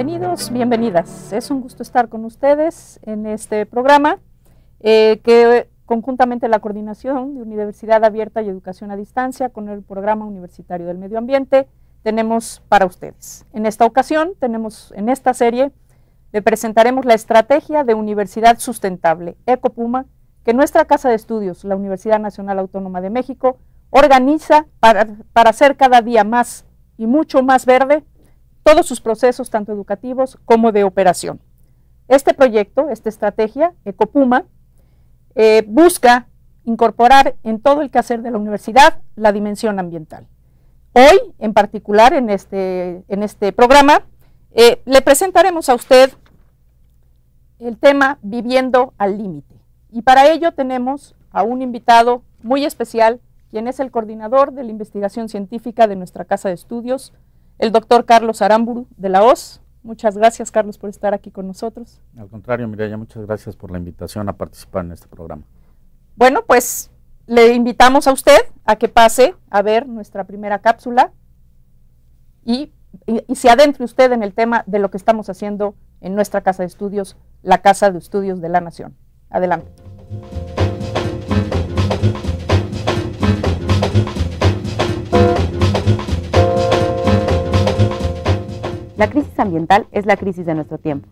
Bienvenidos, bienvenidas. Es un gusto estar con ustedes en este programa que conjuntamente la Coordinación de Universidad Abierta y Educación a Distancia con el Programa Universitario del Medio Ambiente tenemos para ustedes. En esta ocasión en esta serie, le presentaremos la estrategia de Universidad Sustentable, Ecopuma, que nuestra Casa de Estudios, la Universidad Nacional Autónoma de México, organiza para hacer cada día más y mucho más verde todos sus procesos, tanto educativos como de operación. Este proyecto, esta estrategia, Ecopuma, busca incorporar en todo el quehacer de la universidad la dimensión ambiental. Hoy, en particular, en este programa, le presentaremos a usted el tema Viviendo al Límite. Y para ello tenemos a un invitado muy especial, quien es el coordinador de la investigación científica de nuestra Casa de Estudios, el doctor Carlos Aramburu, de la OS. Muchas gracias, Carlos, por estar aquí con nosotros. Al contrario, Mireya, muchas gracias por la invitación a participar en este programa. Bueno, pues le invitamos a usted a que pase a ver nuestra primera cápsula y se adentre usted en el tema de lo que estamos haciendo en nuestra Casa de Estudios, la Casa de Estudios de la Nación. Adelante. La crisis ambiental es la crisis de nuestro tiempo.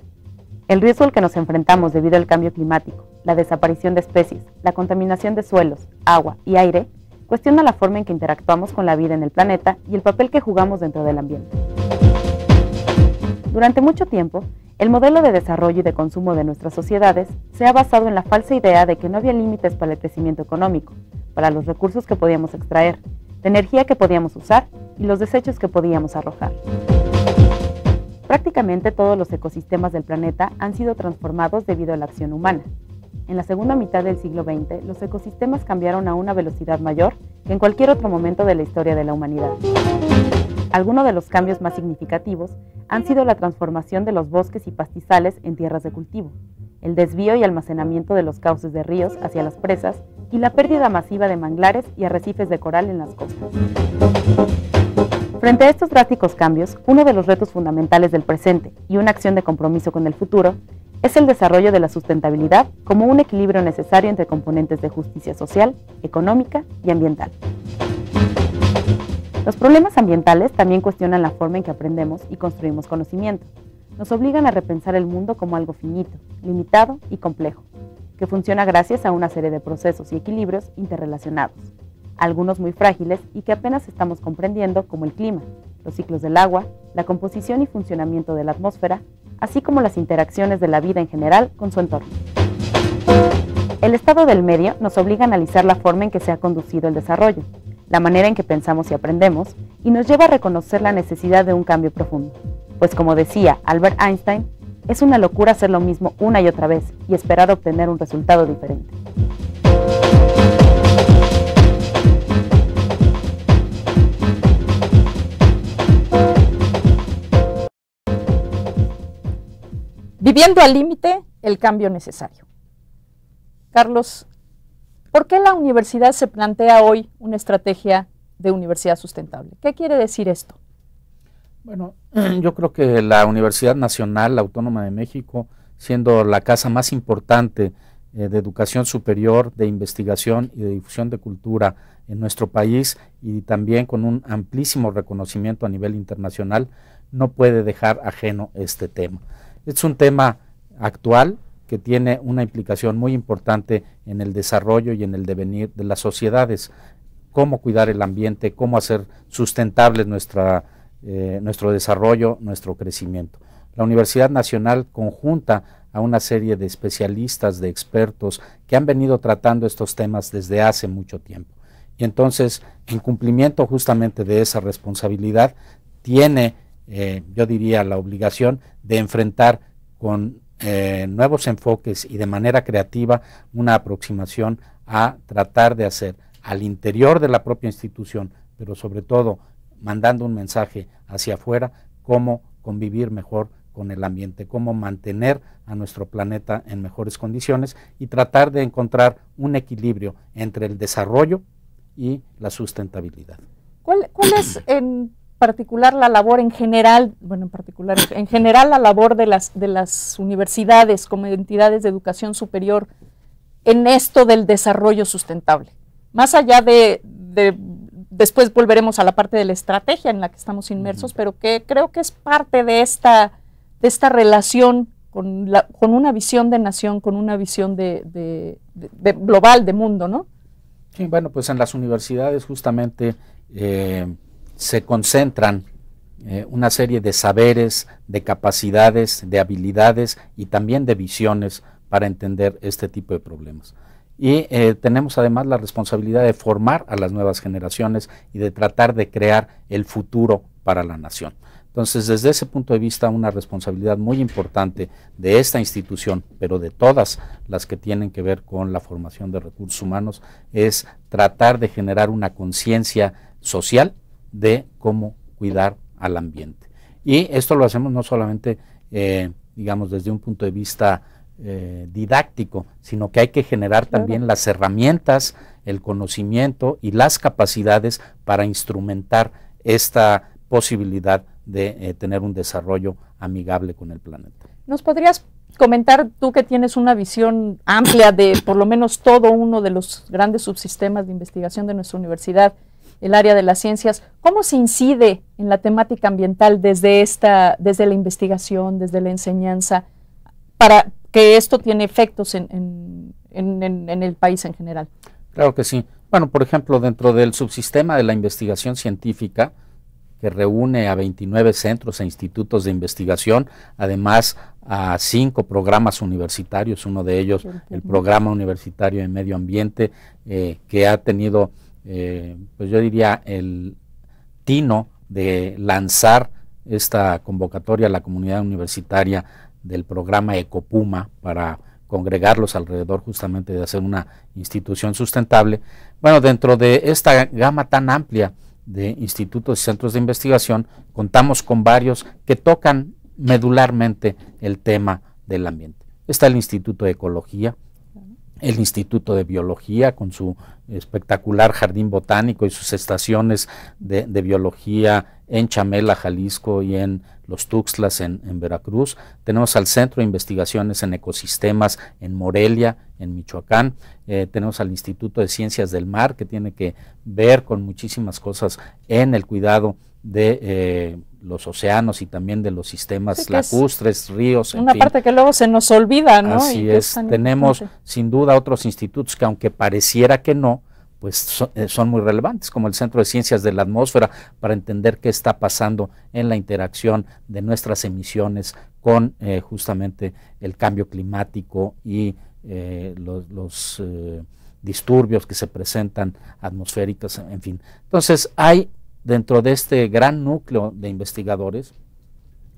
El riesgo al que nos enfrentamos debido al cambio climático, la desaparición de especies, la contaminación de suelos, agua y aire, cuestiona la forma en que interactuamos con la vida en el planeta y el papel que jugamos dentro del ambiente. Durante mucho tiempo, el modelo de desarrollo y de consumo de nuestras sociedades se ha basado en la falsa idea de que no había límites para el crecimiento económico, para los recursos que podíamos extraer, la energía que podíamos usar y los desechos que podíamos arrojar. Prácticamente todos los ecosistemas del planeta han sido transformados debido a la acción humana. En la segunda mitad del siglo XX, los ecosistemas cambiaron a una velocidad mayor que en cualquier otro momento de la historia de la humanidad. Algunos de los cambios más significativos han sido la transformación de los bosques y pastizales en tierras de cultivo, el desvío y almacenamiento de los cauces de ríos hacia las presas y la pérdida masiva de manglares y arrecifes de coral en las costas. Frente a estos drásticos cambios, uno de los retos fundamentales del presente y una acción de compromiso con el futuro es el desarrollo de la sustentabilidad como un equilibrio necesario entre componentes de justicia social, económica y ambiental. Los problemas ambientales también cuestionan la forma en que aprendemos y construimos conocimiento. Nos obligan a repensar el mundo como algo finito, limitado y complejo, que funciona gracias a una serie de procesos y equilibrios interrelacionados, algunos muy frágiles y que apenas estamos comprendiendo, como el clima, los ciclos del agua, la composición y funcionamiento de la atmósfera, así como las interacciones de la vida en general con su entorno. El estado del medio nos obliga a analizar la forma en que se ha conducido el desarrollo, la manera en que pensamos y aprendemos, y nos lleva a reconocer la necesidad de un cambio profundo, pues como decía Albert Einstein, es una locura hacer lo mismo una y otra vez y esperar obtener un resultado diferente. Viviendo al límite, el cambio necesario. Carlos, ¿por qué la universidad se plantea hoy una estrategia de universidad sustentable? ¿Qué quiere decir esto? Bueno, yo creo que la Universidad Nacional Autónoma de México, siendo la casa más importante de educación superior, de investigación y de difusión de cultura en nuestro país y también con un amplísimo reconocimiento a nivel internacional, no puede dejar ajeno este tema. Es un tema actual que tiene una implicación muy importante en el desarrollo y en el devenir de las sociedades, cómo cuidar el ambiente, cómo hacer sustentable nuestro desarrollo, nuestro crecimiento. La Universidad Nacional conjunta a una serie de especialistas, de expertos que han venido tratando estos temas desde hace mucho tiempo. Y entonces, en cumplimiento justamente de esa responsabilidad, tiene yo diría la obligación de enfrentar con nuevos enfoques y de manera creativa una aproximación a tratar de hacer al interior de la propia institución, pero sobre todo mandando un mensaje hacia afuera, cómo convivir mejor con el ambiente, cómo mantener a nuestro planeta en mejores condiciones y tratar de encontrar un equilibrio entre el desarrollo y la sustentabilidad. ¿Cuál es, en particular la labor en general, bueno, en general la labor de las universidades como entidades de educación superior en esto del desarrollo sustentable? Más allá después volveremos a la parte de la estrategia en la que estamos inmersos, pero que creo que es parte de esta relación con una visión de nación, con una visión de global, de mundo, ¿no? Sí, bueno, pues en las universidades justamente se concentran una serie de saberes, de capacidades, de habilidades y también de visiones para entender este tipo de problemas. Y tenemos además la responsabilidad de formar a las nuevas generaciones y de tratar de crear el futuro para la nación. Entonces, desde ese punto de vista, una responsabilidad muy importante de esta institución, pero de todas las que tienen que ver con la formación de recursos humanos, es tratar de generar una conciencia social de cómo cuidar al ambiente. Y esto lo hacemos no solamente, digamos, desde un punto de vista didáctico, sino que hay que generar también las herramientas, el conocimiento y las capacidades para instrumentar esta posibilidad de tener un desarrollo amigable con el planeta. ¿Nos podrías comentar, tú que tienes una visión amplia de por lo menos todo uno de los grandes subsistemas de investigación de nuestra universidad, el área de las ciencias, cómo se incide en la temática ambiental desde la investigación, desde la enseñanza, para que esto tiene efectos en el país en general? Claro que sí. Bueno, por ejemplo, dentro del subsistema de la investigación científica, que reúne a 29 centros e institutos de investigación, además a 5 programas universitarios, uno de ellos el Programa Universitario de Medio Ambiente, que ha tenido, pues yo diría, el tino de lanzar esta convocatoria a la comunidad universitaria del programa Ecopuma para congregarlos alrededor justamente de hacer una institución sustentable. Bueno, dentro de esta gama tan amplia de institutos y centros de investigación, contamos con varios que tocan medularmente el tema del ambiente. Está el Instituto de Ecología, el Instituto de Biología con su espectacular jardín botánico y sus estaciones de biología en Chamela, Jalisco, y en Los Tuxtlas en Veracruz. Tenemos al Centro de Investigaciones en Ecosistemas en Morelia, en Michoacán. Tenemos al Instituto de Ciencias del Mar, que tiene que ver con muchísimas cosas en el cuidado de los océanos y también de los sistemas lacustres, ríos. Una parte que luego se nos olvida, ¿no? Así es. Tenemos sin duda otros institutos que, aunque pareciera que no, pues son muy relevantes, como el Centro de Ciencias de la Atmósfera, para entender qué está pasando en la interacción de nuestras emisiones con justamente el cambio climático y los disturbios que se presentan atmosféricos, en fin. Entonces, hay dentro de este gran núcleo de investigadores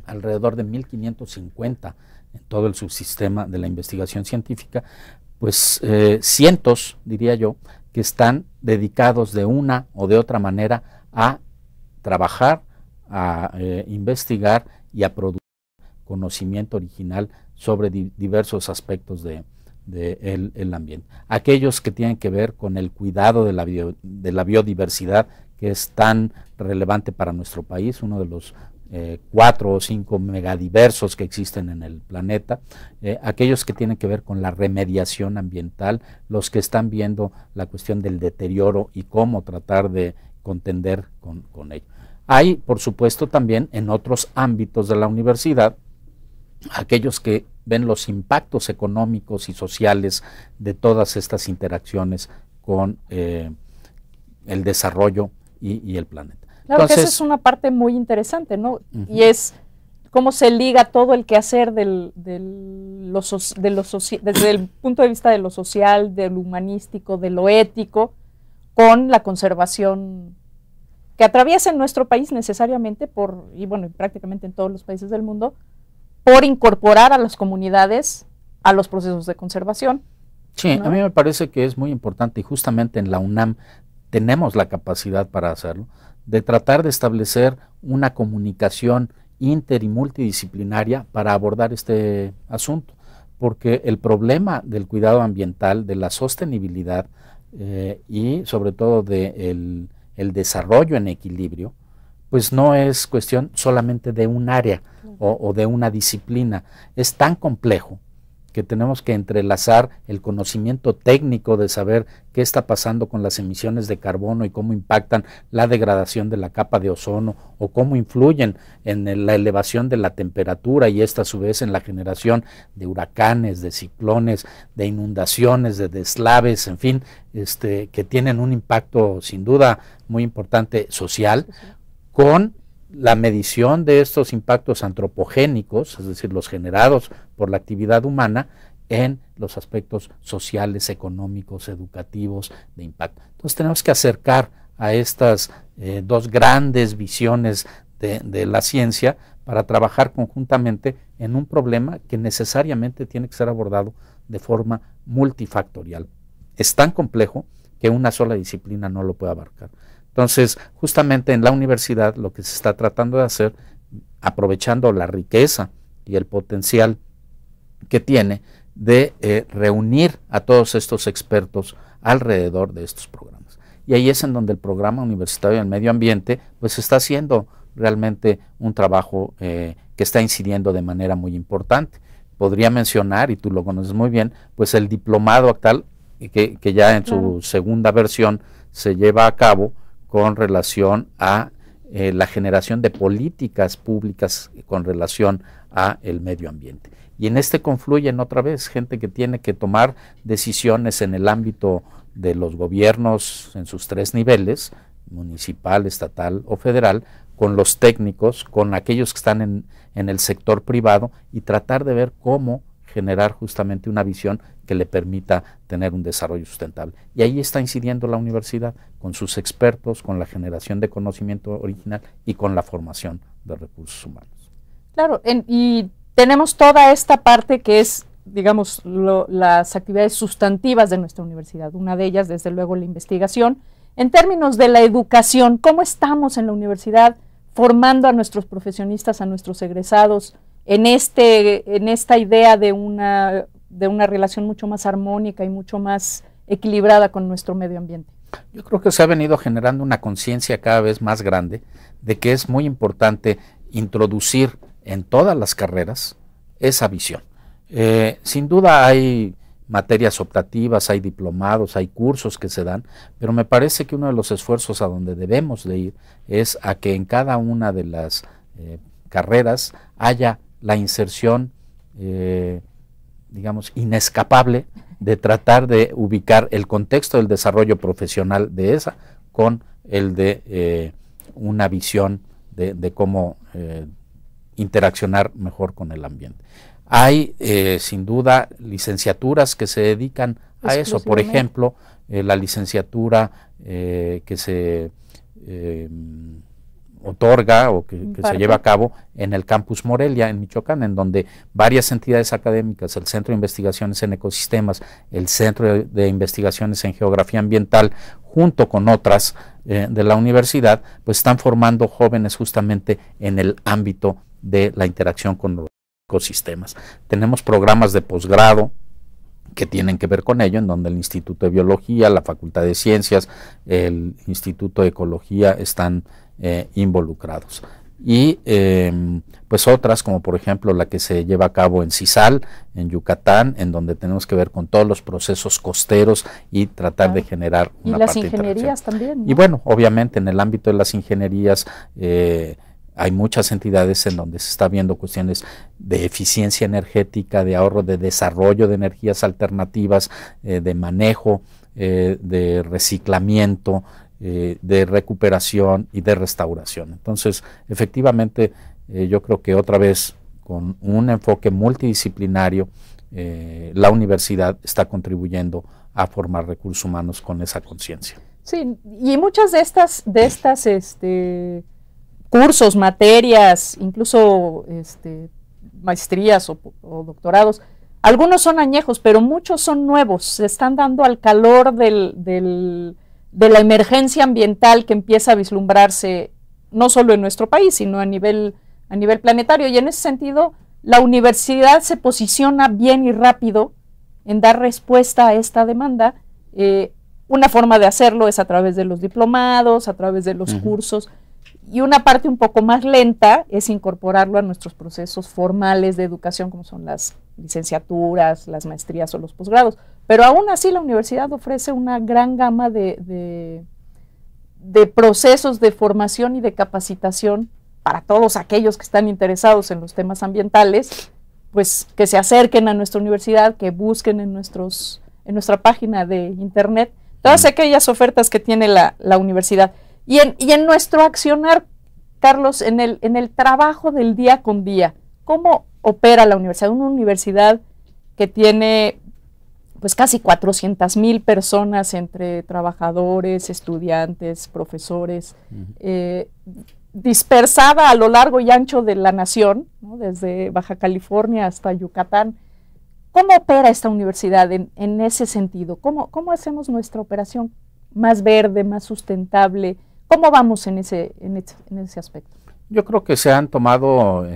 alrededor de 1.550 en todo el subsistema de la investigación científica, pues cientos, diría yo, que están dedicados de una o de otra manera a trabajar, a investigar y a producir conocimiento original sobre diversos aspectos del ambiente. Aquellos que tienen que ver con el cuidado de la biodiversidad, que es tan relevante para nuestro país, uno de los 4 o 5 megadiversos que existen en el planeta, aquellos que tienen que ver con la remediación ambiental, los que están viendo la cuestión del deterioro y cómo tratar de contender con ello. Hay, por supuesto, también en otros ámbitos de la universidad, aquellos que ven los impactos económicos y sociales de todas estas interacciones con el desarrollo y el planeta. Claro. Entonces, que esa es una parte muy interesante, ¿no? Y es cómo se liga todo el quehacer desde el punto de vista de lo social, de lo humanístico, de lo ético, con la conservación que atraviesa en nuestro país necesariamente y bueno, prácticamente en todos los países del mundo, por incorporar a las comunidades a los procesos de conservación. Sí, ¿no? A mí me parece que es muy importante, y justamente en la UNAM tenemos la capacidad para hacerlo, de tratar de establecer una comunicación inter y multidisciplinaria para abordar este asunto, porque el problema del cuidado ambiental, de la sostenibilidad y sobre todo del el desarrollo en equilibrio, pues no es cuestión solamente de un área o de una disciplina, es tan complejo que tenemos que entrelazar el conocimiento técnico de saber qué está pasando con las emisiones de carbono y cómo impactan la degradación de la capa de ozono o cómo influyen en la elevación de la temperatura y esta a su vez en la generación de huracanes, de ciclones, de inundaciones, de deslaves, en fin, que tienen un impacto sin duda muy importante social, con la medición de estos impactos antropogénicos, es decir, los generados por la actividad humana, en los aspectos sociales, económicos, educativos, de impacto. Entonces tenemos que acercar a estas dos grandes visiones de la ciencia para trabajar conjuntamente en un problema que necesariamente tiene que ser abordado de forma multifactorial. Es tan complejo que una sola disciplina no lo puede abarcar. Entonces, justamente en la universidad lo que se está tratando de hacer, aprovechando la riqueza y el potencial que tiene de reunir a todos estos expertos alrededor de estos programas. Y ahí es en donde el Programa Universitario del Medio Ambiente pues está haciendo realmente un trabajo que está incidiendo de manera muy importante. Podría mencionar, y tú lo conoces muy bien, pues el diplomado actual que ya en su segunda versión se lleva a cabo con relación a la generación de políticas públicas con relación a el medio ambiente. Y en confluyen otra vez gente que tiene que tomar decisiones en el ámbito de los gobiernos en sus tres niveles, municipal, estatal o federal, con los técnicos, con aquellos que están en el sector privado y tratar de ver cómo generar justamente una visión que le permita tener un desarrollo sustentable. Y ahí está incidiendo la universidad con sus expertos, con la generación de conocimiento original y con la formación de recursos humanos. Claro, y tenemos toda esta parte que es, digamos, las actividades sustantivas de nuestra universidad. Una de ellas, desde luego, la investigación. En términos de la educación, ¿cómo estamos en la universidad formando a nuestros profesionistas, a nuestros egresados, en esta idea de una relación mucho más armónica y mucho más equilibrada con nuestro medio ambiente? Yo creo que se ha venido generando una conciencia cada vez más grande de que es muy importante introducir en todas las carreras esa visión. Sin duda hay materias optativas, hay diplomados, hay cursos que se dan, pero me parece que uno de los esfuerzos a donde debemos de ir es a que en cada una de las carreras haya la inserción, digamos, inescapable de tratar de ubicar el contexto del desarrollo profesional de esa con el de una visión de cómo interaccionar mejor con el ambiente. Hay, sin duda, licenciaturas que se dedican a eso. Por ejemplo, la licenciatura que se otorga o que se lleva a cabo en el Campus Morelia, en Michoacán, en donde varias entidades académicas, el Centro de Investigaciones en Ecosistemas, el Centro de Investigaciones en Geografía Ambiental, junto con otras de la universidad, pues están formando jóvenes justamente en el ámbito de la interacción con los ecosistemas. Tenemos programas de posgrado que tienen que ver con ello, en donde el Instituto de Biología, la Facultad de Ciencias, el Instituto de Ecología están involucrados. Y pues otras, como por ejemplo la que se lleva a cabo en Cizal, en Yucatán, en donde tenemos que ver con todos los procesos costeros y tratar de generar una parte. Y las ingenierías también, ¿no? Y bueno, obviamente en el ámbito de las ingenierías hay muchas entidades en donde se está viendo cuestiones de eficiencia energética, de ahorro, de desarrollo de energías alternativas, de manejo, de reciclamiento, de recuperación y de restauración. Entonces, efectivamente, yo creo que otra vez, con un enfoque multidisciplinario, la universidad está contribuyendo a formar recursos humanos con esa conciencia. Sí, y muchas de estas cursos, materias, incluso maestrías o doctorados, algunos son añejos, pero muchos son nuevos, se están dando al calor de la emergencia ambiental que empieza a vislumbrarse no solo en nuestro país, sino a nivel planetario, y en ese sentido la universidad se posiciona bien y rápido en dar respuesta a esta demanda. Una forma de hacerlo es a través de los diplomados, a través de los cursos, y una parte un poco más lenta es incorporarlo a nuestros procesos formales de educación, como son las licenciaturas, las maestrías o los posgrados. Pero aún así la universidad ofrece una gran gama de procesos de formación y de capacitación para todos aquellos que están interesados en los temas ambientales, pues que se acerquen a nuestra universidad, que busquen en nuestra página de internet todas aquellas ofertas que tiene la universidad. Y en nuestro accionar, Carlos, en el trabajo del día con día, ¿cómo opera la universidad? Una universidad que tiene pues casi 400,000 personas entre trabajadores, estudiantes, profesores, dispersada a lo largo y ancho de la nación, ¿no? Desde Baja California hasta Yucatán. ¿Cómo opera esta universidad en ese sentido? ¿Cómo hacemos nuestra operación más verde, más sustentable? ¿Cómo vamos en ese aspecto? Yo creo que se han tomado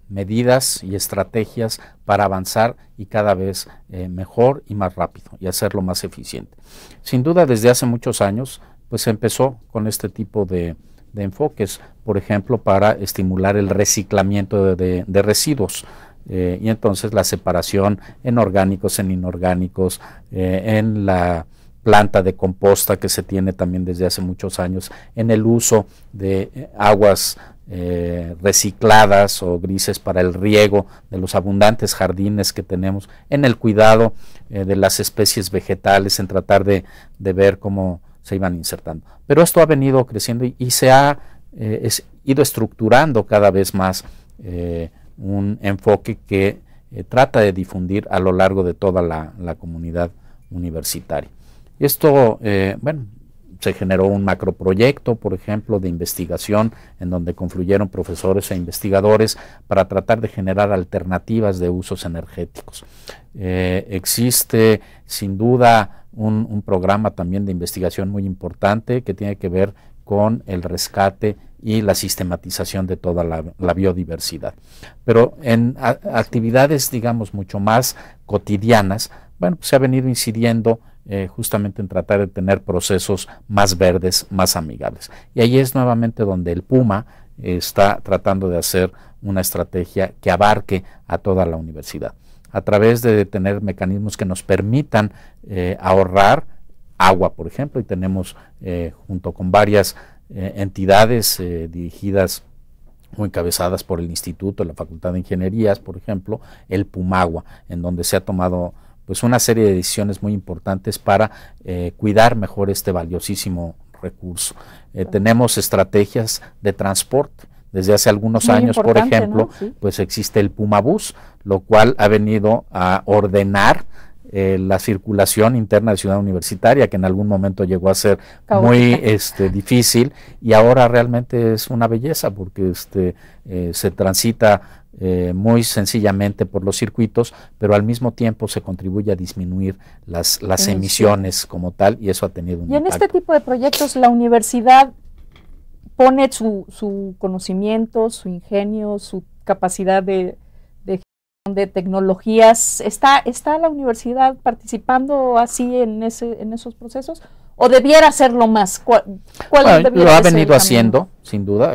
medidas y estrategias para avanzar y cada vez mejor y más rápido y hacerlo más eficiente. Sin duda, desde hace muchos años, pues se empezó con este tipo de enfoques, por ejemplo, para estimular el reciclamiento de residuos. Y entonces la separación en orgánicos, en inorgánicos, en la planta de composta que se tiene también desde hace muchos años, en el uso de aguas recicladas o grises para el riego de los abundantes jardines que tenemos, en el cuidado de las especies vegetales, en tratar de ver cómo se iban insertando. Pero esto ha venido creciendo y se ha ido estructurando cada vez más un enfoque que trata de difundir a lo largo de toda la comunidad universitaria. Esto, bueno, se generó un macroproyecto, por ejemplo, de investigación en donde confluyeron profesores e investigadores para tratar de generar alternativas de usos energéticos. Existe sin duda un programa también de investigación muy importante que tiene que ver con el rescate y la sistematización de toda la biodiversidad. Pero en actividades, digamos, mucho más cotidianas, bueno, pues se ha venido incidiendo justamente en tratar de tener procesos más verdes, más amigables. Y ahí es nuevamente donde el Puma está tratando de hacer una estrategia que abarque a toda la universidad, a través de tener mecanismos que nos permitan ahorrar agua, por ejemplo, y tenemos junto con varias entidades dirigidas o encabezadas por el Instituto, la Facultad de Ingenierías, por ejemplo, el Pumagua, en donde se ha tomado pues una serie de decisiones muy importantes para cuidar mejor este valiosísimo recurso. Tenemos estrategias de transporte. Desde hace algunos años, por ejemplo, ¿no? Sí. Pues existe el Pumabús, lo cual ha venido a ordenar la circulación interna de Ciudad Universitaria, que en algún momento llegó a ser muy difícil, y ahora realmente es una belleza porque se transita muy sencillamente por los circuitos, pero al mismo tiempo se contribuye a disminuir las emisiones como tal, y eso ha tenido un impacto. En este tipo de proyectos la universidad pone su conocimiento, su ingenio, su capacidad de tecnologías. ¿Está la universidad participando así en esos procesos? ¿O debiera hacerlo más? Lo ha venido haciendo, sin duda.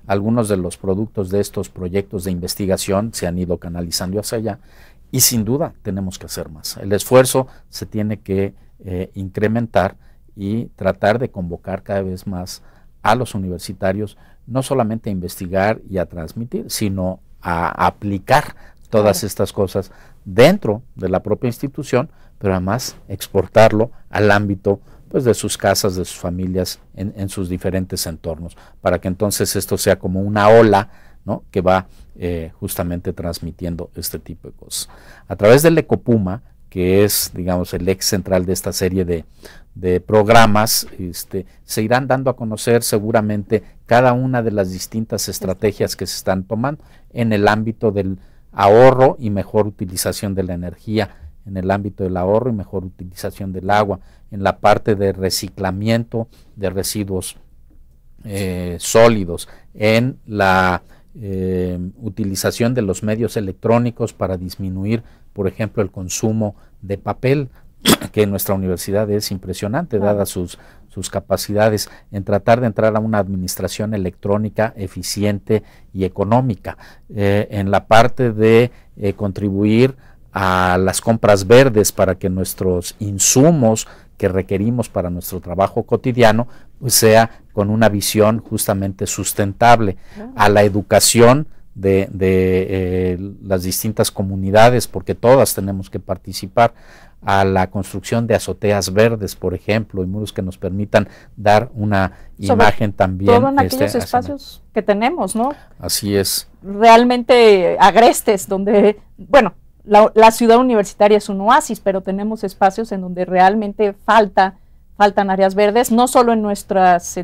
Algunos de los productos de estos proyectos de investigación se han ido canalizando hacia allá y sin duda tenemos que hacer más. El esfuerzo se tiene que incrementar y tratar de convocar cada vez más a los universitarios, no solamente a investigar y a transmitir, sino a aplicar todas estas cosas dentro de la propia institución, pero además exportarlo al ámbito pues de sus casas, de sus familias, en sus diferentes entornos, para que entonces esto sea como una ola, ¿no?, que va justamente transmitiendo este tipo de cosas. A través del Ecopuma, que es, digamos, el eje central de esta serie de programas, se irán dando a conocer seguramente cada una de las distintas estrategias que se están tomando en el ámbito del ahorro y mejor utilización de la energía, en el ámbito del ahorro y mejor utilización del agua, en la parte de reciclamiento de residuos sólidos, en la utilización de los medios electrónicos para disminuir, por ejemplo, el consumo de papel. que nuestra universidad es impresionante, dadas sus capacidades en tratar de entrar a una administración electrónica eficiente y económica, en la parte de contribuir a las compras verdes para que nuestros insumos que requerimos para nuestro trabajo cotidiano pues sea con una visión justamente sustentable, a la educación de las distintas comunidades, porque todas tenemos que participar, a la construcción de azoteas verdes, por ejemplo, y muros que nos permitan dar una imagen también. Todo en aquellos espacios que tenemos, ¿no? Así es. Realmente agrestes, donde, bueno, la ciudad universitaria es un oasis, pero tenemos espacios en donde realmente faltan áreas verdes, no solo en nuestros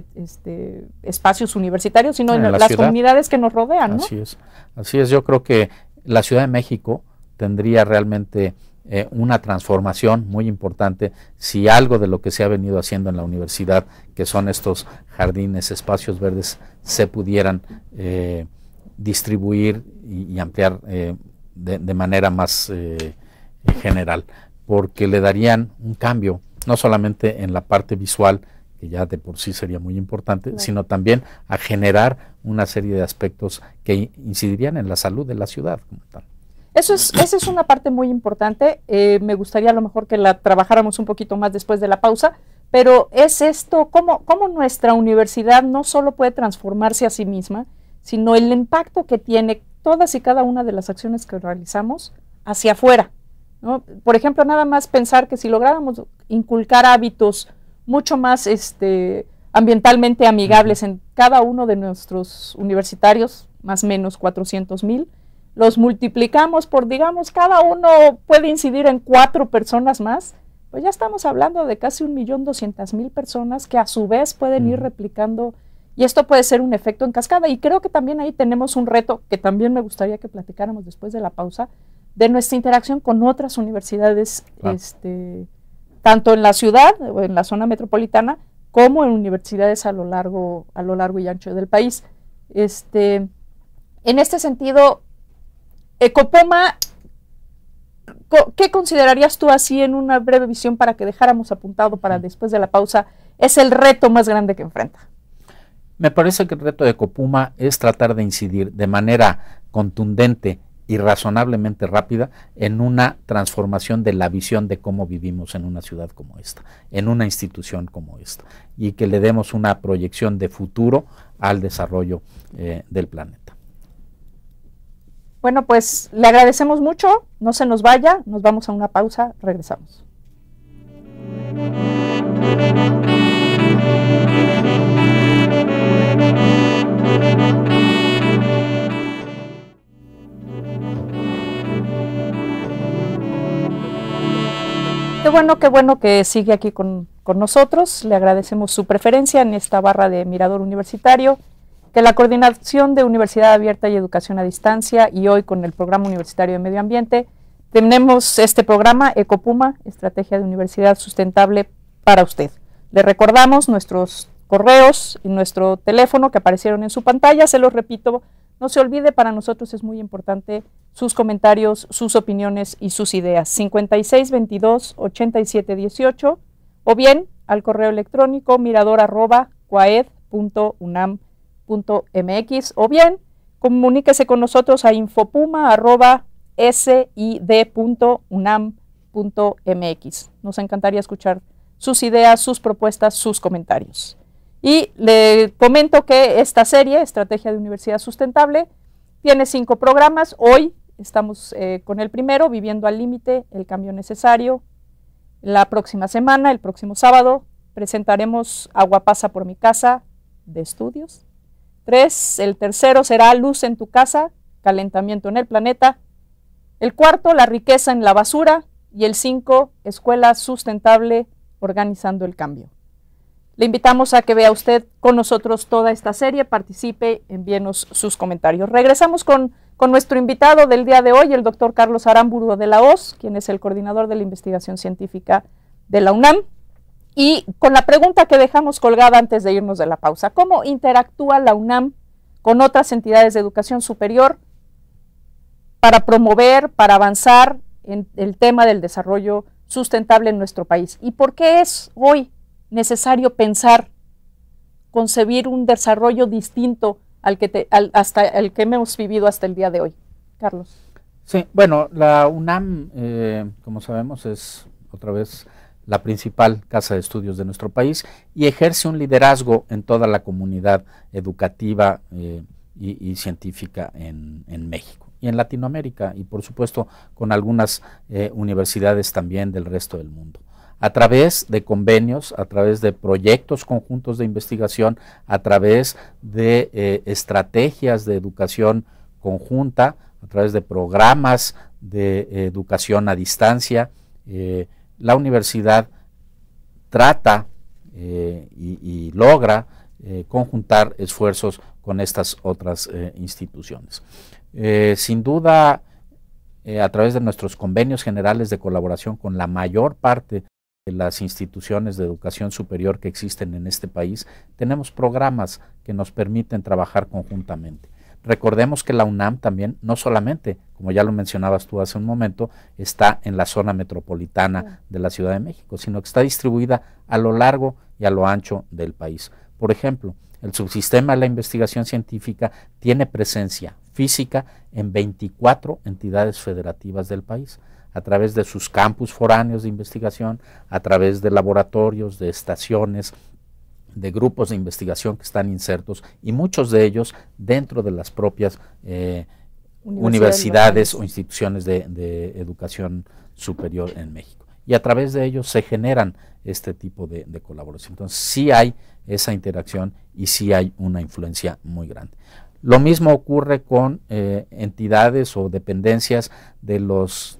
espacios universitarios, sino en las comunidades que nos rodean, ¿no? Así es, yo creo que la Ciudad de México tendría realmente una transformación muy importante si algo de lo que se ha venido haciendo en la universidad, que son estos jardines, espacios verdes, se pudieran distribuir y ampliar de manera más general, porque le darían un cambio, no solamente en la parte visual, que ya de por sí sería muy importante, sino también a generar una serie de aspectos que incidirían en la salud de la ciudad como tal. Esa es una parte muy importante. Me gustaría a lo mejor que la trabajáramos un poquito más después de la pausa, pero es esto, cómo nuestra universidad no solo puede transformarse a sí misma, sino el impacto que tiene todas y cada una de las acciones que realizamos hacia afuera, ¿no? Por ejemplo, nada más pensar que si lográramos inculcar hábitos mucho más ambientalmente amigables en cada uno de nuestros universitarios, más o menos 400,000, los multiplicamos por, digamos, cada uno puede incidir en 4 personas más, pues ya estamos hablando de casi 1.200.000 personas que a su vez pueden ir replicando, y esto puede ser un efecto en cascada, y creo que también ahí tenemos un reto que también me gustaría que platicáramos después de la pausa, de nuestra interacción con otras universidades, tanto en la ciudad o en la zona metropolitana, como en universidades a lo largo y ancho del país. En este sentido, Ecopuma, ¿qué considerarías tú así en una breve visión para que dejáramos apuntado para después de la pausa? Es el reto más grande que enfrenta. Me parece que el reto de Ecopuma es tratar de incidir de manera contundente y razonablemente rápida en una transformación de la visión de cómo vivimos en una ciudad como esta, en una institución como esta, y que le demos una proyección de futuro al desarrollo del planeta. Bueno, pues le agradecemos mucho, no se nos vaya, nos vamos a una pausa, regresamos. Qué bueno que sigue aquí con nosotros, le agradecemos su preferencia en esta barra de Mirador Universitario, que la Coordinación de Universidad Abierta y Educación a Distancia y hoy con el Programa Universitario de Medio Ambiente, tenemos este programa Ecopuma, Estrategia de Universidad Sustentable para usted. Le recordamos nuestros correos y nuestro teléfono que aparecieron en su pantalla, se los repito, no se olvide, para nosotros es muy importante sus comentarios, sus opiniones y sus ideas, 5622-8718 o bien al correo electrónico mirador@coaed.unam.mx o bien comuníquese con nosotros a infopuma@sid.unam.mx. Nos encantaría escuchar sus ideas, sus propuestas, sus comentarios. Y le comento que esta serie, Estrategia de Universidad Sustentable, tiene 5 programas. Hoy estamos con el primero, Viviendo al Límite, el cambio necesario. La próxima semana, el próximo sábado, presentaremos Agua pasa por mi casa, de estudios. 3, el tercero será Luz en tu casa, calentamiento en el planeta. El cuarto, La riqueza en la basura. Y el 5, Escuela sustentable, organizando el cambio. Le invitamos a que vea usted con nosotros toda esta serie, participe, envíenos sus comentarios. Regresamos con nuestro invitado del día de hoy, el doctor Carlos Aramburu de la OZ, quien es el coordinador de la investigación científica de la UNAM. Y con la pregunta que dejamos colgada antes de irnos de la pausa, ¿cómo interactúa la UNAM con otras entidades de educación superior para promover, para avanzar en el tema del desarrollo sustentable en nuestro país. ¿Y por qué es hoy necesario pensar, concebir un desarrollo distinto hasta el que hemos vivido hasta el día de hoy? Carlos. Sí, bueno, la UNAM, como sabemos, es otra vez la principal casa de estudios de nuestro país y ejerce un liderazgo en toda la comunidad educativa y científica en México y en Latinoamérica, y por supuesto con algunas universidades también del resto del mundo. A través de convenios, a través de proyectos conjuntos de investigación, a través de estrategias de educación conjunta, a través de programas de educación a distancia, la universidad trata y logra conjuntar esfuerzos con estas otras instituciones. Sin duda, a través de nuestros convenios generales de colaboración con la mayor parte de las instituciones de educación superior que existen en este país, tenemos programas que nos permiten trabajar conjuntamente. Recordemos que la UNAM también, no solamente, como ya lo mencionabas tú hace un momento, está en la zona metropolitana de la Ciudad de México, sino que está distribuida a lo largo y a lo ancho del país. Por ejemplo, el subsistema de la investigación científica tiene presencia física en 24 entidades federativas del país, a través de sus campus foráneos de investigación, a través de laboratorios, de estaciones, de grupos de investigación que están insertos, y muchos de ellos dentro de las propias universidades o instituciones de educación superior en México. Y a través de ellos se generan este tipo de colaboración. Entonces sí hay esa interacción y sí hay una influencia muy grande. Lo mismo ocurre con entidades o dependencias de los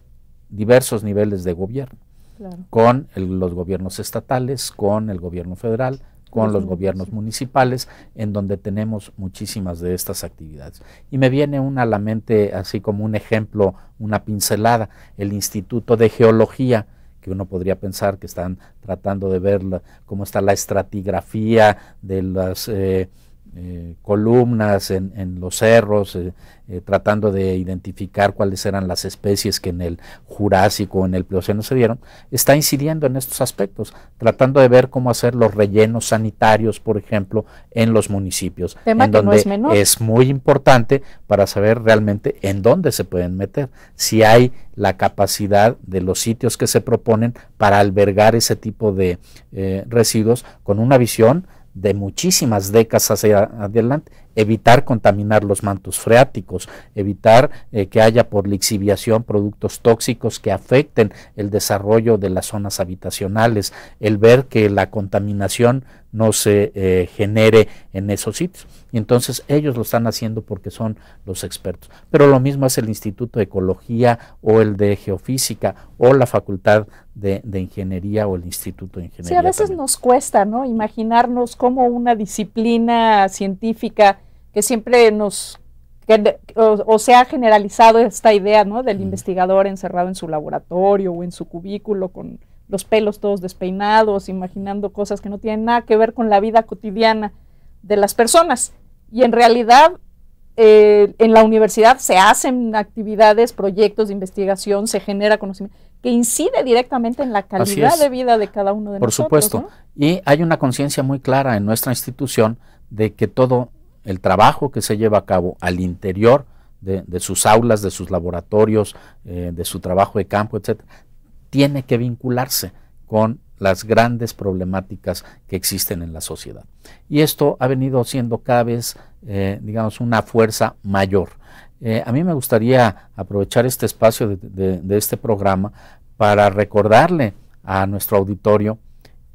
diversos niveles de gobierno, claro, con los gobiernos estatales, con el gobierno federal, con los gobiernos municipales, en donde tenemos muchísimas de estas actividades. Y me viene una a la mente, así como un ejemplo, una pincelada, el Instituto de Geología, que uno podría pensar que están tratando de ver cómo está la estratigrafía de las columnas en los cerros, tratando de identificar cuáles eran las especies que en el Jurásico o en el Plioceno se dieron, está incidiendo en estos aspectos, tratando de ver cómo hacer los rellenos sanitarios, por ejemplo, en los municipios, tema en que donde no es menor. Es muy importante para saber realmente en dónde se pueden meter, si hay la capacidad de los sitios que se proponen para albergar ese tipo de residuos con una visión de muchísimas décadas hacia adelante, evitar contaminar los mantos freáticos, evitar que haya por lixiviación productos tóxicos que afecten el desarrollo de las zonas habitacionales, el ver que la contaminación no se genere en esos sitios. Y entonces ellos lo están haciendo porque son los expertos. Pero lo mismo es el Instituto de Ecología o el de Geofísica o la Facultad de Ingeniería o el Instituto de Ingeniería. Sí, a veces también nos cuesta, ¿no?, imaginarnos cómo una disciplina científica que siempre se ha generalizado esta idea, ¿no?, del investigador encerrado en su laboratorio o en su cubículo con los pelos todos despeinados, imaginando cosas que no tienen nada que ver con la vida cotidiana de las personas. Y en realidad en la universidad se hacen actividades, proyectos de investigación, se genera conocimiento que incide directamente en la calidad de vida de cada uno de nosotros. Por supuesto, ¿no? Y hay una conciencia muy clara en nuestra institución de que todo el trabajo que se lleva a cabo al interior de sus aulas, de sus laboratorios, de su trabajo de campo, etcétera, tiene que vincularse con las grandes problemáticas que existen en la sociedad. Y esto ha venido siendo cada vez, digamos, una fuerza mayor. A mí me gustaría aprovechar este espacio de este programa para recordarle a nuestro auditorio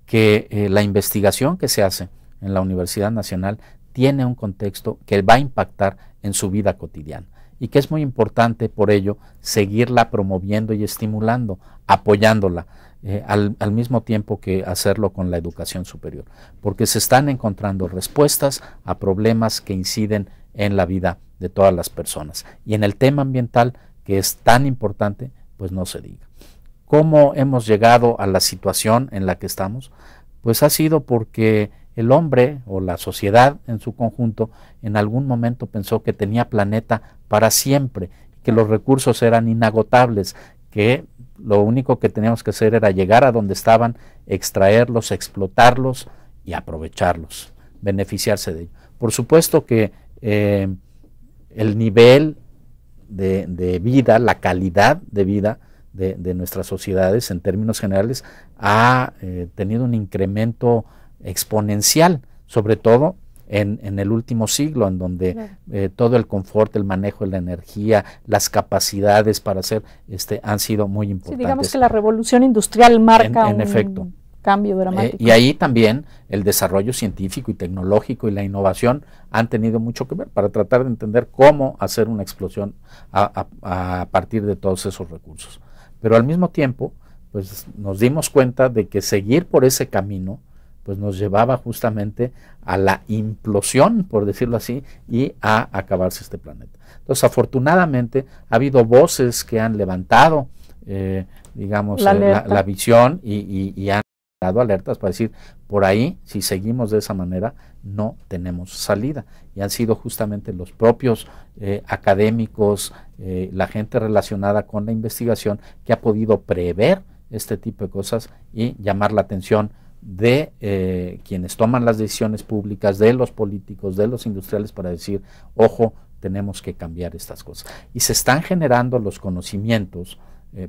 que la investigación que se hace en la Universidad Nacional tiene un contexto que va a impactar en su vida cotidiana y que es muy importante por ello seguirla promoviendo y estimulando, apoyándola, al mismo tiempo que hacerlo con la educación superior, porque se están encontrando respuestas a problemas que inciden en la vida de todas las personas. Y en el tema ambiental, que es tan importante, pues no se diga. ¿Cómo hemos llegado a la situación en la que estamos? Pues ha sido porque el hombre o la sociedad en su conjunto en algún momento pensó que tenía planeta para siempre, que los recursos eran inagotables, que lo único que teníamos que hacer era llegar a donde estaban, extraerlos, explotarlos y aprovecharlos, beneficiarse de ello. Por supuesto que el nivel de vida, la calidad de vida de nuestras sociedades en términos generales ha tenido un incremento exponencial, sobre todo en el último siglo, en donde todo el confort, el manejo de la energía, las capacidades para hacer han sido muy importantes. Sí, digamos que la revolución industrial marca un efecto. Cambio dramático. Y ahí también el desarrollo científico y tecnológico y la innovación han tenido mucho que ver para tratar de entender cómo hacer una explosión a partir de todos esos recursos. Pero al mismo tiempo, pues nos dimos cuenta de que seguir por ese camino pues nos llevaba justamente a la implosión, por decirlo así, y a acabarse este planeta. Entonces, afortunadamente, ha habido voces que han levantado, digamos, la visión y han dado alertas para decir, por ahí, si seguimos de esa manera, no tenemos salida. Y han sido justamente los propios académicos, la gente relacionada con la investigación, que ha podido prever este tipo de cosas y llamar la atención de quienes toman las decisiones públicas, de los políticos, de los industriales, para decir, ojo, tenemos que cambiar estas cosas. Y se están generando los conocimientos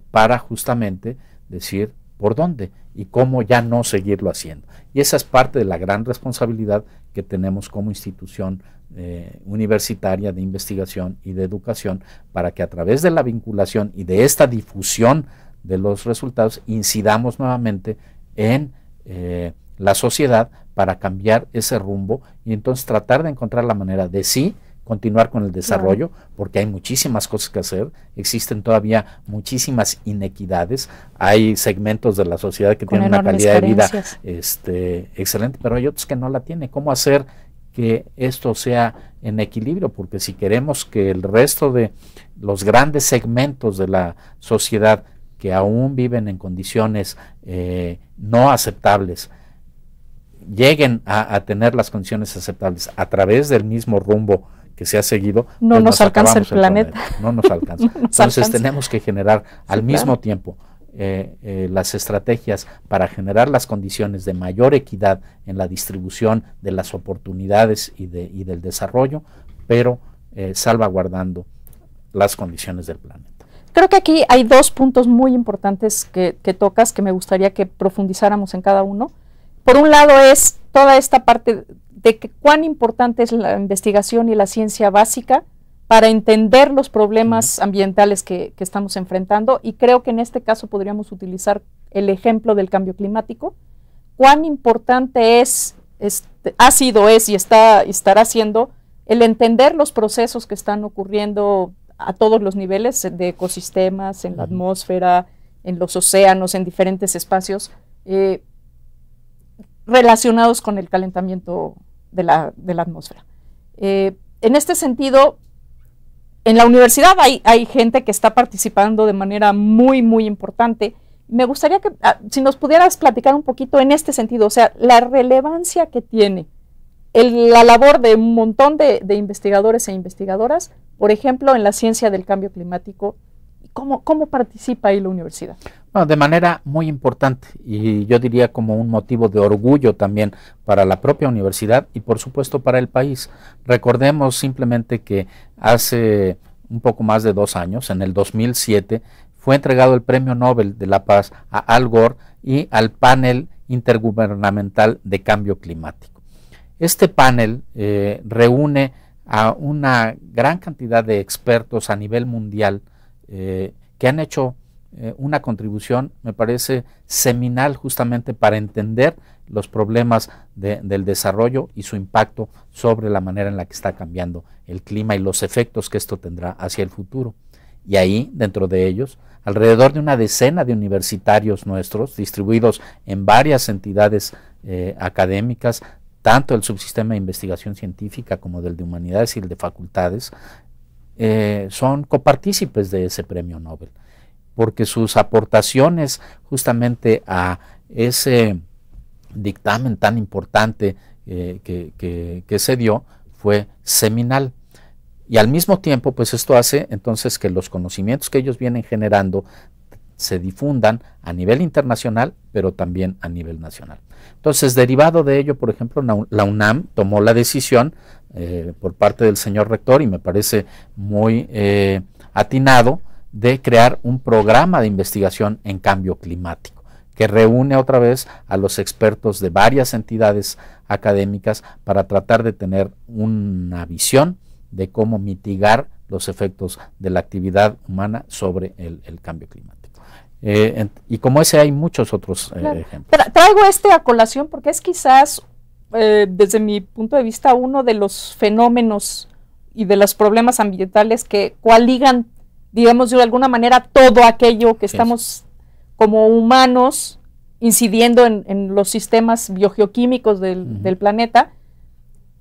para justamente decir por dónde y cómo ya no seguirlo haciendo. Y esa es parte de la gran responsabilidad que tenemos como institución universitaria de investigación y de educación, para que a través de la vinculación y de esta difusión de los resultados incidamos nuevamente en la sociedad para cambiar ese rumbo y entonces tratar de encontrar la manera de sí continuar con el desarrollo, porque hay muchísimas cosas que hacer, existen todavía muchísimas inequidades, hay segmentos de la sociedad que tienen una calidad de vida excelente, pero hay otros que no la tienen. ¿Cómo hacer que esto sea en equilibrio? Porque si queremos que el resto de los grandes segmentos de la sociedad que aún viven en condiciones no aceptables, lleguen a tener las condiciones aceptables a través del mismo rumbo que se ha seguido, no pues nos alcanza el planeta. No nos alcanza. Entonces tenemos que generar al mismo tiempo las estrategias para generar las condiciones de mayor equidad en la distribución de las oportunidades y del desarrollo, pero salvaguardando las condiciones del planeta. Creo que aquí hay dos puntos muy importantes que tocas, que me gustaría que profundizáramos en cada uno. Por un lado es toda esta parte de que cuán importante es la investigación y la ciencia básica para entender los problemas ambientales que estamos enfrentando, y creo que en este caso podríamos utilizar el ejemplo del cambio climático. Cuán importante ha sido y estará siendo el entender los procesos que están ocurriendo a todos los niveles de ecosistemas, en la atmósfera, en los océanos, en diferentes espacios relacionados con el calentamiento de la atmósfera. En este sentido, en la universidad hay gente que está participando de manera muy, muy importante. Me gustaría que, si nos pudieras platicar un poquito en este sentido, o sea, la relevancia que tiene la labor de un montón de investigadores e investigadoras, por ejemplo, en la ciencia del cambio climático. ¿Cómo participa ahí la universidad? Bueno, de manera muy importante, y yo diría como un motivo de orgullo también para la propia universidad y por supuesto para el país. Recordemos simplemente que hace un poco más de 2 años, en el 2007, fue entregado el Premio Nobel de la Paz a Al Gore y al Panel Intergubernamental de Cambio Climático. Este panel reúne a una gran cantidad de expertos a nivel mundial que han hecho una contribución, me parece, seminal justamente para entender los problemas del desarrollo y su impacto sobre la manera en la que está cambiando el clima y los efectos que esto tendrá hacia el futuro. Y ahí, dentro de ellos, alrededor de una decena de universitarios nuestros, distribuidos en varias entidades académicas, tanto el subsistema de investigación científica como del de humanidades y el de facultades, son copartícipes de ese premio Nobel, porque sus aportaciones justamente a ese dictamen tan importante que se dio fue seminal. Y al mismo tiempo, pues esto hace entonces que los conocimientos que ellos vienen generando se difundan a nivel internacional, pero también a nivel nacional. Entonces, derivado de ello, por ejemplo, la UNAM tomó la decisión por parte del señor rector, y me parece muy atinado, de crear un programa de investigación en cambio climático, que reúne otra vez a los expertos de varias entidades académicas para tratar de tener una visión de cómo mitigar los efectos de la actividad humana sobre el cambio climático. Y como ese hay muchos otros ejemplos. Traigo a colación porque es quizás, desde mi punto de vista, uno de los fenómenos y de los problemas ambientales que coaligan, digamos, de alguna manera todo aquello que estamos como humanos incidiendo en los sistemas biogeoquímicos del planeta,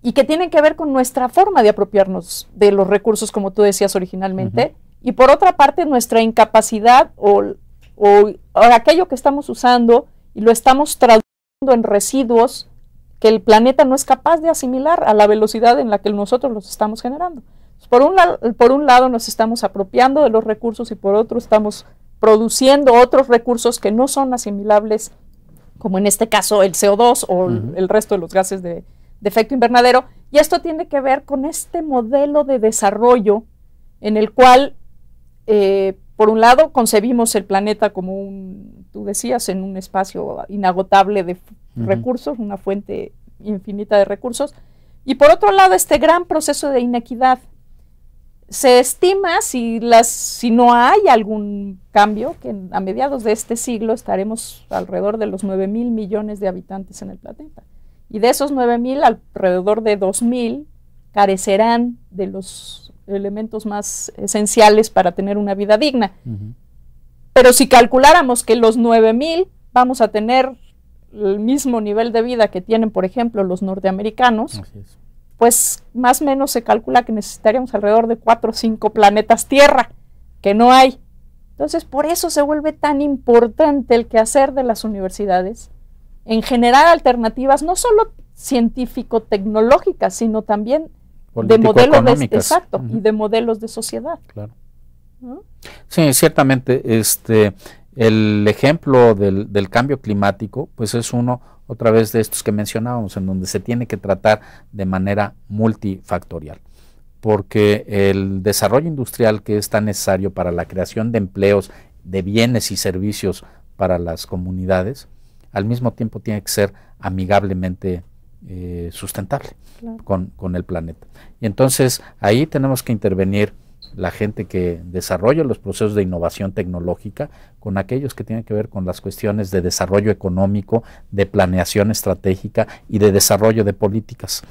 y que tienen que ver con nuestra forma de apropiarnos de los recursos, como tú decías originalmente, y por otra parte nuestra incapacidad o aquello que estamos usando y lo estamos traduciendo en residuos que el planeta no es capaz de asimilar a la velocidad en la que nosotros los estamos generando. Por un lado nos estamos apropiando de los recursos, y por otro estamos produciendo otros recursos que no son asimilables, como en este caso el CO2 o el resto de los gases de efecto invernadero. Y esto tiene que ver con este modelo de desarrollo en el cual, por un lado, concebimos el planeta como tú decías, en un espacio inagotable de recursos, una fuente infinita de recursos, y por otro lado, este gran proceso de inequidad. Se estima, si no hay algún cambio, que a mediados de este siglo estaremos alrededor de los 9.000 millones de habitantes en el planeta. Y de esos 9.000, alrededor de 2.000 carecerán de los elementos más esenciales para tener una vida digna. Pero si calculáramos que los 9.000 vamos a tener el mismo nivel de vida que tienen, por ejemplo, los norteamericanos, pues más o menos se calcula que necesitaríamos alrededor de 4 o 5 planetas Tierra, que no hay. Entonces, por eso se vuelve tan importante el quehacer de las universidades en generar alternativas, no solo científico-tecnológicas, sino también de modelos y de modelos de sociedad. Claro. ¿No? Sí, ciertamente, el ejemplo del cambio climático, pues es uno, otra vez, de estos que mencionábamos, en donde se tiene que tratar de manera multifactorial, porque el desarrollo industrial que es tan necesario para la creación de empleos, de bienes y servicios para las comunidades, al mismo tiempo tiene que ser amigablemente sustentable con el planeta. Y entonces ahí tenemos que intervenir la gente que desarrolla los procesos de innovación tecnológica con aquellos que tienen que ver con las cuestiones de desarrollo económico, de planeación estratégica y de desarrollo de políticas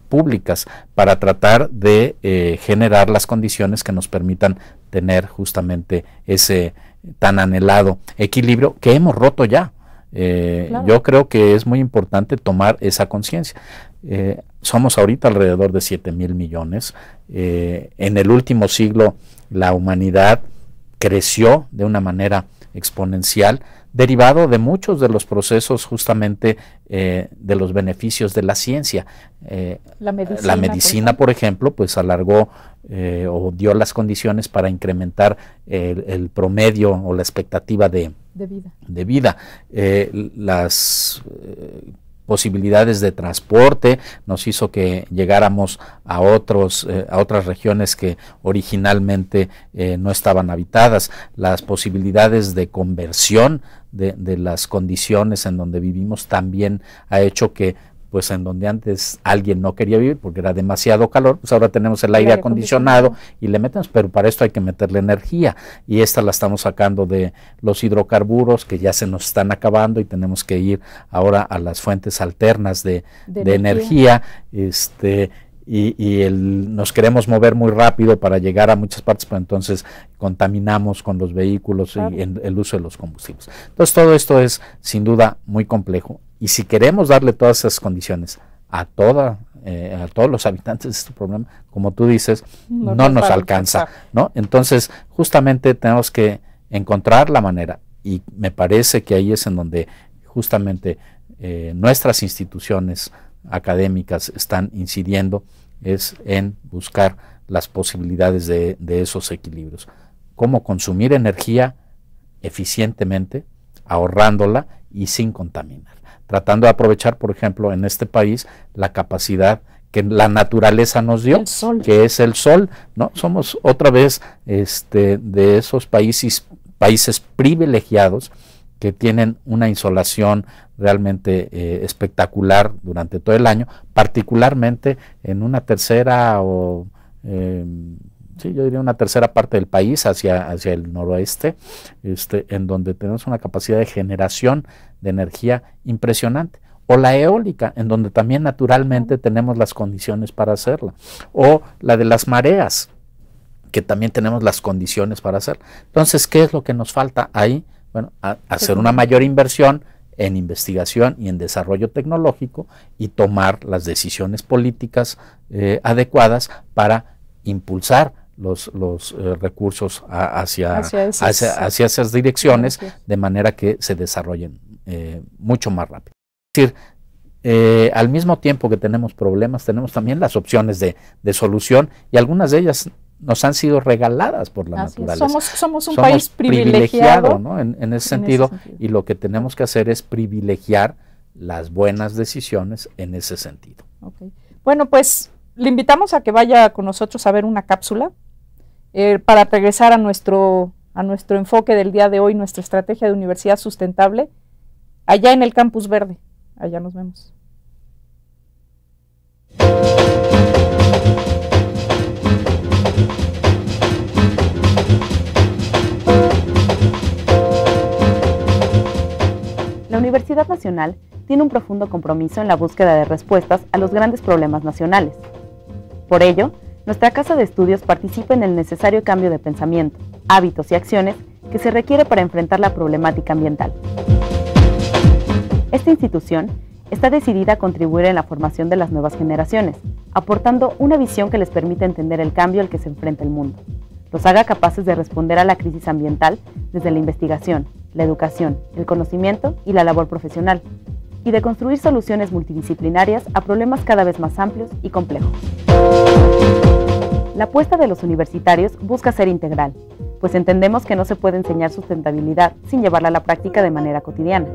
públicas, para tratar de generar las condiciones que nos permitan tener justamente ese tan anhelado equilibrio que hemos roto ya. Yo creo que es muy importante tomar esa conciencia. Somos ahorita alrededor de 7.000 millones. En el último siglo la humanidad creció de una manera exponencial, derivado de muchos de los procesos justamente de los beneficios de la ciencia. La medicina, por ejemplo, pues alargó o dio las condiciones para incrementar el promedio o la expectativa de vida. Las posibilidades de transporte nos hizo que llegáramos a otras regiones que originalmente no estaban habitadas. Las posibilidades de conversión de las condiciones en donde vivimos también ha hecho que, pues en donde antes alguien no quería vivir porque era demasiado calor, pues ahora tenemos el aire acondicionado y le metemos, pero para esto hay que meterle energía, y esta la estamos sacando de los hidrocarburos que ya se nos están acabando, y tenemos que ir ahora a las fuentes alternas de energía. Nos queremos mover muy rápido para llegar a muchas partes, pero entonces contaminamos con los vehículos y el uso de los combustibles. Entonces todo esto es sin duda muy complejo, y si queremos darle todas esas condiciones a todos los habitantes de este problema, como tú dices, no nos alcanza, ¿no? Entonces justamente tenemos que encontrar la manera, y me parece que ahí es en donde justamente nuestras instituciones académicas están incidiendo, es en buscar las posibilidades de esos equilibrios. Cómo consumir energía eficientemente, ahorrándola y sin contaminar. Tratando de aprovechar, por ejemplo, en este país, la capacidad que la naturaleza nos dio, que es el sol, ¿no? Somos otra vez de esos países privilegiados que tienen una insolación realmente espectacular durante todo el año, particularmente en una tercera o sí, yo diría una tercera parte del país hacia el noroeste, en donde tenemos una capacidad de generación de energía impresionante. O la eólica, en donde también naturalmente tenemos las condiciones para hacerla. O la de las mareas, que también tenemos las condiciones para hacerla. Entonces, ¿qué es lo que nos falta ahí? Bueno, hacer una mayor inversión en investigación y en desarrollo tecnológico y tomar las decisiones políticas adecuadas para impulsar los recursos hacia esas direcciones, de manera que se desarrollen mucho más rápido. Es decir, al mismo tiempo que tenemos problemas, tenemos también las opciones de solución, y algunas de ellas nos han sido regaladas por la naturaleza. Somos un país privilegiado, ¿no? en ese sentido, y lo que tenemos que hacer es privilegiar las buenas decisiones en ese sentido. Okay. Bueno, pues le invitamos a que vaya con nosotros a ver una cápsula para regresar a nuestro enfoque del día de hoy, nuestra estrategia de universidad sustentable, allá en el Campus Verde. Allá nos vemos. La Universidad Nacional tiene un profundo compromiso en la búsqueda de respuestas a los grandes problemas nacionales. Por ello, nuestra Casa de Estudios participa en el necesario cambio de pensamiento, hábitos y acciones que se requiere para enfrentar la problemática ambiental. Esta institución está decidida a contribuir en la formación de las nuevas generaciones, aportando una visión que les permita entender el cambio al que se enfrenta el mundo, los haga capaces de responder a la crisis ambiental desde la investigación, la educación, el conocimiento y la labor profesional, y de construir soluciones multidisciplinarias a problemas cada vez más amplios y complejos. La apuesta de los universitarios busca ser integral, pues entendemos que no se puede enseñar sustentabilidad sin llevarla a la práctica de manera cotidiana.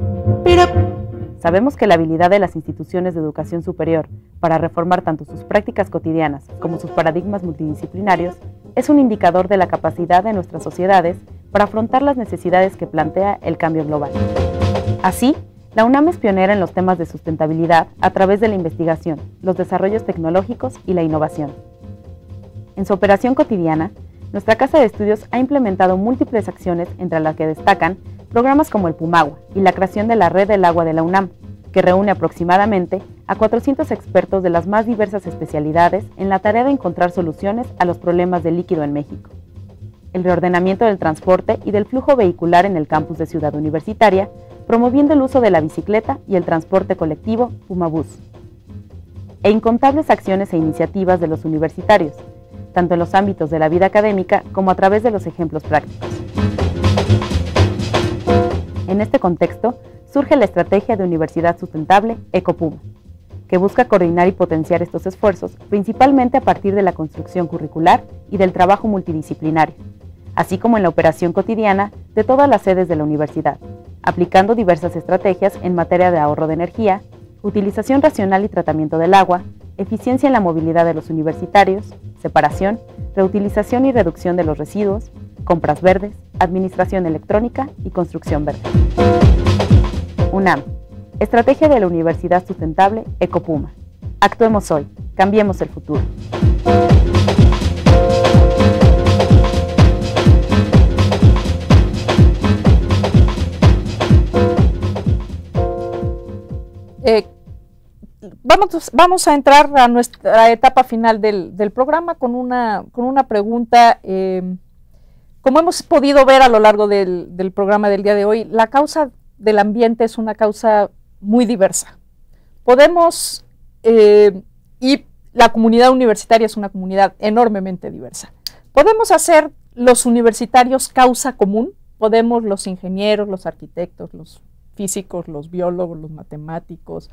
Sabemos que la habilidad de las instituciones de educación superior para reformar tanto sus prácticas cotidianas como sus paradigmas multidisciplinarios es un indicador de la capacidad de nuestras sociedades para afrontar las necesidades que plantea el cambio global. Así, la UNAM es pionera en los temas de sustentabilidad a través de la investigación, los desarrollos tecnológicos y la innovación. En su operación cotidiana, nuestra Casa de Estudios ha implementado múltiples acciones, entre las que destacan programas como el Pumagua y la creación de la Red del Agua de la UNAM, que reúne aproximadamente a 400 expertos de las más diversas especialidades en la tarea de encontrar soluciones a los problemas del líquido en México. El reordenamiento del transporte y del flujo vehicular en el campus de Ciudad Universitaria, promoviendo el uso de la bicicleta y el transporte colectivo Pumabús. E incontables acciones e iniciativas de los universitarios, tanto en los ámbitos de la vida académica como a través de los ejemplos prácticos. En este contexto, surge la estrategia de Universidad Sustentable Ecopuma, que busca coordinar y potenciar estos esfuerzos, principalmente a partir de la construcción curricular y del trabajo multidisciplinario, así como en la operación cotidiana de todas las sedes de la universidad, aplicando diversas estrategias en materia de ahorro de energía, utilización racional y tratamiento del agua, eficiencia en la movilidad de los universitarios, separación, reutilización y reducción de los residuos, compras verdes, administración electrónica y construcción verde. UNAM, Estrategia de la Universidad Sustentable Ecopuma. Actuemos hoy, cambiemos el futuro. Vamos a entrar a nuestra etapa final del programa con una pregunta. Como hemos podido ver a lo largo del programa del día de hoy, la causa del ambiente es una causa muy diversa. Y la comunidad universitaria es una comunidad enormemente diversa. ¿Podemos hacer los universitarios causa común? ¿Podemos los ingenieros, los arquitectos, los físicos, los biólogos, los matemáticos,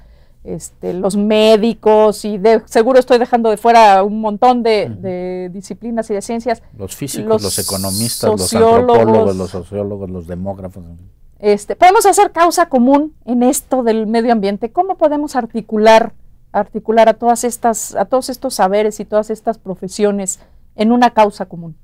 los médicos, y seguro estoy dejando de fuera un montón de disciplinas y de ciencias. Los físicos, los economistas, los antropólogos, los sociólogos, los demógrafos. Podemos hacer causa común en esto del medio ambiente. ¿Cómo podemos articular a todos estos saberes y todas estas profesiones en una causa común?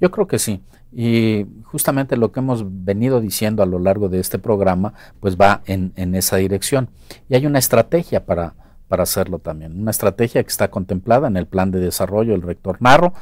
Yo creo que sí, y justamente lo que hemos venido diciendo a lo largo de este programa pues va en esa dirección, y hay una estrategia para hacerlo también, una estrategia que está contemplada en el plan de desarrollo del rector Narro,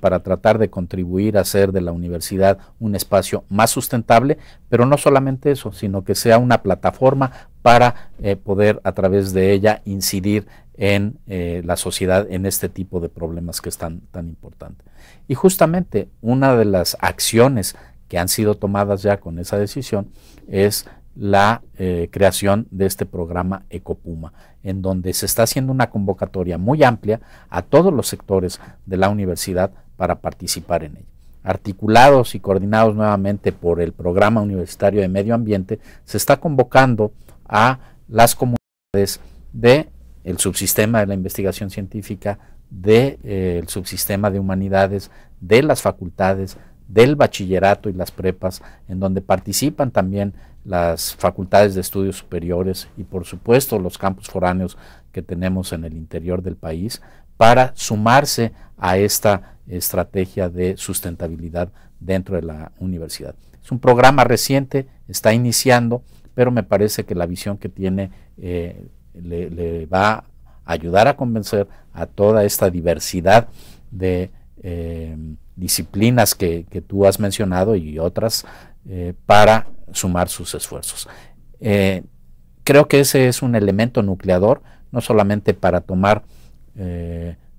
para tratar de contribuir a hacer de la universidad un espacio más sustentable, pero no solamente eso, sino que sea una plataforma para poder a través de ella incidir en la sociedad en este tipo de problemas que están tan importantes. Y justamente una de las acciones que han sido tomadas ya con esa decisión es la creación de este programa Ecopuma, en donde se está haciendo una convocatoria muy amplia a todos los sectores de la universidad para participar en ella. Articulados y coordinados nuevamente por el Programa Universitario de Medio Ambiente, se está convocando a las comunidades del subsistema de la investigación científica, del subsistema de humanidades, de las facultades, del bachillerato y las prepas, en donde participan también las facultades de estudios superiores y por supuesto los campus foráneos que tenemos en el interior del país, para sumarse a esta estrategia de sustentabilidad dentro de la universidad. Es un programa reciente, está iniciando, pero me parece que la visión que tiene le va a ayudar a convencer a toda esta diversidad de disciplinas que tú has mencionado y otras para sumar sus esfuerzos. Creo que ese es un elemento nucleador, no solamente para tomar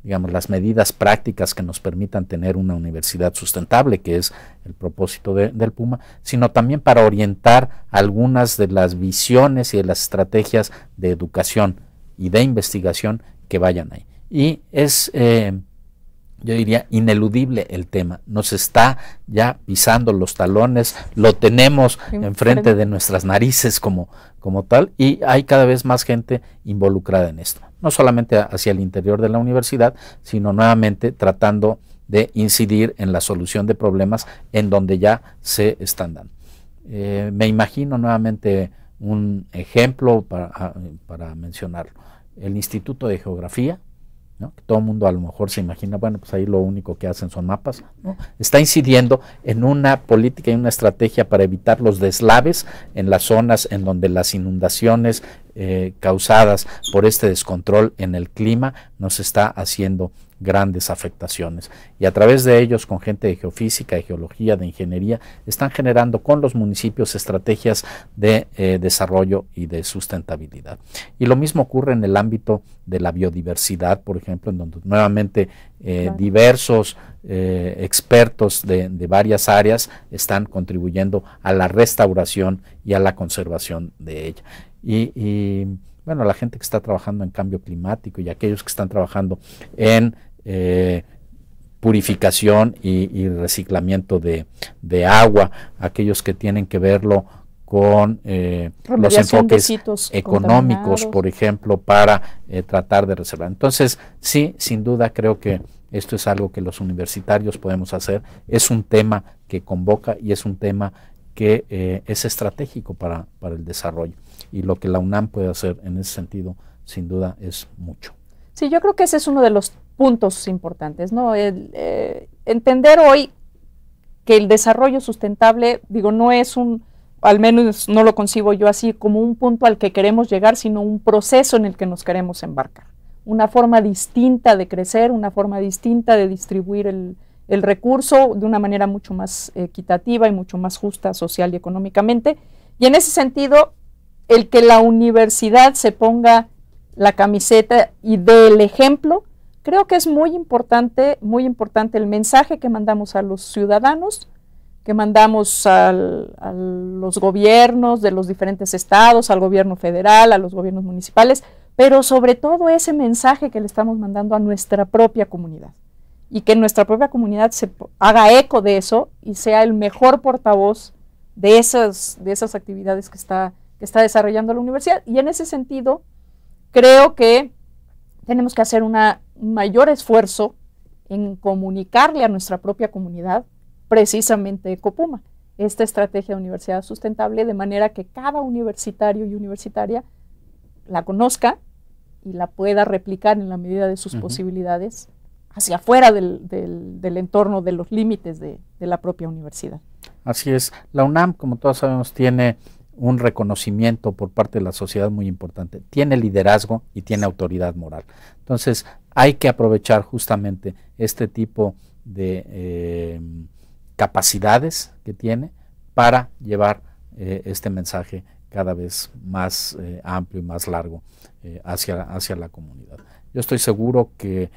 digamos, las medidas prácticas que nos permitan tener una universidad sustentable, que es el propósito del Puma, sino también para orientar algunas de las visiones y de las estrategias de educación y de investigación que vayan ahí. Y es, yo diría, ineludible el tema. Nos está ya pisando los talones, lo tenemos enfrente de nuestras narices como tal, y hay cada vez más gente involucrada en esto. No solamente hacia el interior de la universidad, sino nuevamente tratando de incidir en la solución de problemas en donde ya se están dando. Me imagino nuevamente un ejemplo para mencionarlo. El Instituto de Geografía, ¿no? Que todo el mundo a lo mejor se imagina, bueno, pues ahí lo único que hacen son mapas, ¿no? Está incidiendo en una política y una estrategia para evitar los deslaves en las zonas en donde las inundaciones causadas por este descontrol en el clima nos está haciendo grandes afectaciones, y a través de ellos, con gente de geofísica, de geología, de ingeniería, están generando con los municipios estrategias de desarrollo y de sustentabilidad. Y lo mismo ocurre en el ámbito de la biodiversidad, por ejemplo, en donde nuevamente diversos expertos de varias áreas están contribuyendo a la restauración y a la conservación de ella. Y bueno, la gente que está trabajando en cambio climático y aquellos que están trabajando en purificación y reciclamiento de agua, aquellos que tienen que verlo con los enfoques económicos, por ejemplo, para tratar de reservar. Entonces, sí, sin duda creo que esto es algo que los universitarios podemos hacer. Es un tema que convoca y es un tema que es estratégico para el desarrollo. Y lo que la UNAM puede hacer en ese sentido, sin duda, es mucho. Sí, yo creo que ese es uno de los puntos importantes, ¿no? Entender hoy que el desarrollo sustentable, digo, no es al menos no lo concibo yo así, como un punto al que queremos llegar, sino un proceso en el que nos queremos embarcar. Una forma distinta de crecer, una forma distinta de distribuir el recurso de una manera mucho más equitativa y mucho más justa social y económicamente. Y en ese sentido, el que la universidad se ponga la camiseta y dé el ejemplo, creo que es muy importante el mensaje que mandamos a los ciudadanos, que mandamos a los gobiernos de los diferentes estados, al gobierno federal, a los gobiernos municipales, pero sobre todo ese mensaje que le estamos mandando a nuestra propia comunidad, y que nuestra propia comunidad se haga eco de eso y sea el mejor portavoz de esas actividades que está desarrollando la universidad. Y en ese sentido, creo que tenemos que hacer un mayor esfuerzo en comunicarle a nuestra propia comunidad precisamente Ecopuma, esta estrategia de universidad sustentable, de manera que cada universitario y universitaria la conozca y la pueda replicar en la medida de sus posibilidades hacia afuera del entorno, de los límites de la propia universidad. Así es. La UNAM, como todos sabemos, tiene un reconocimiento por parte de la sociedad muy importante. Tiene liderazgo y tiene autoridad moral. Entonces, hay que aprovechar justamente este tipo de capacidades que tiene para llevar este mensaje cada vez más amplio y más largo hacia la comunidad. Yo estoy seguro que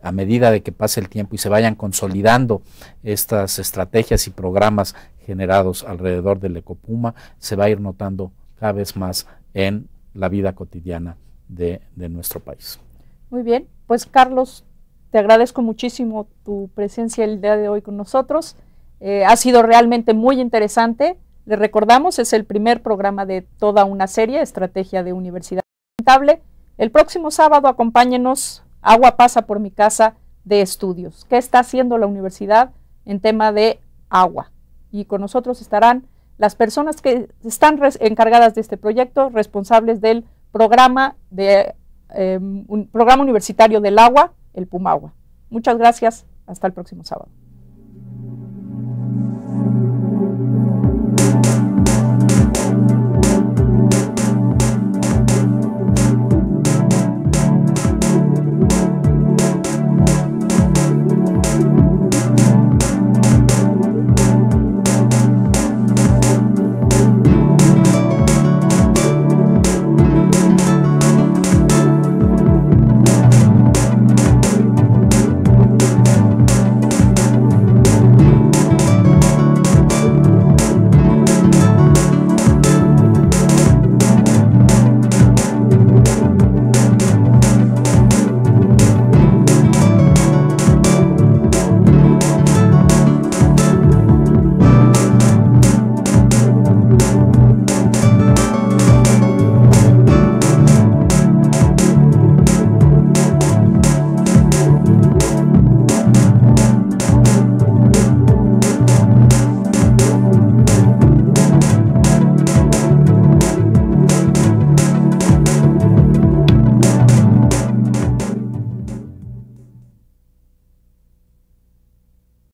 a medida de que pase el tiempo y se vayan consolidando estas estrategias y programas generados alrededor del Ecopuma, se va a ir notando cada vez más en la vida cotidiana de nuestro país. Muy bien, pues Carlos, te agradezco muchísimo tu presencia el día de hoy con nosotros. Ha sido realmente muy interesante. Les recordamos, es el primer programa de toda una serie, Estrategia de Universidad Sustentable. El próximo sábado acompáñenos, Agua pasa por mi casa de estudios. ¿Qué está haciendo la universidad en tema de agua? Y con nosotros estarán las personas que están encargadas de este proyecto, responsables del programa universitario del agua, el Pumagua. Muchas gracias, hasta el próximo sábado.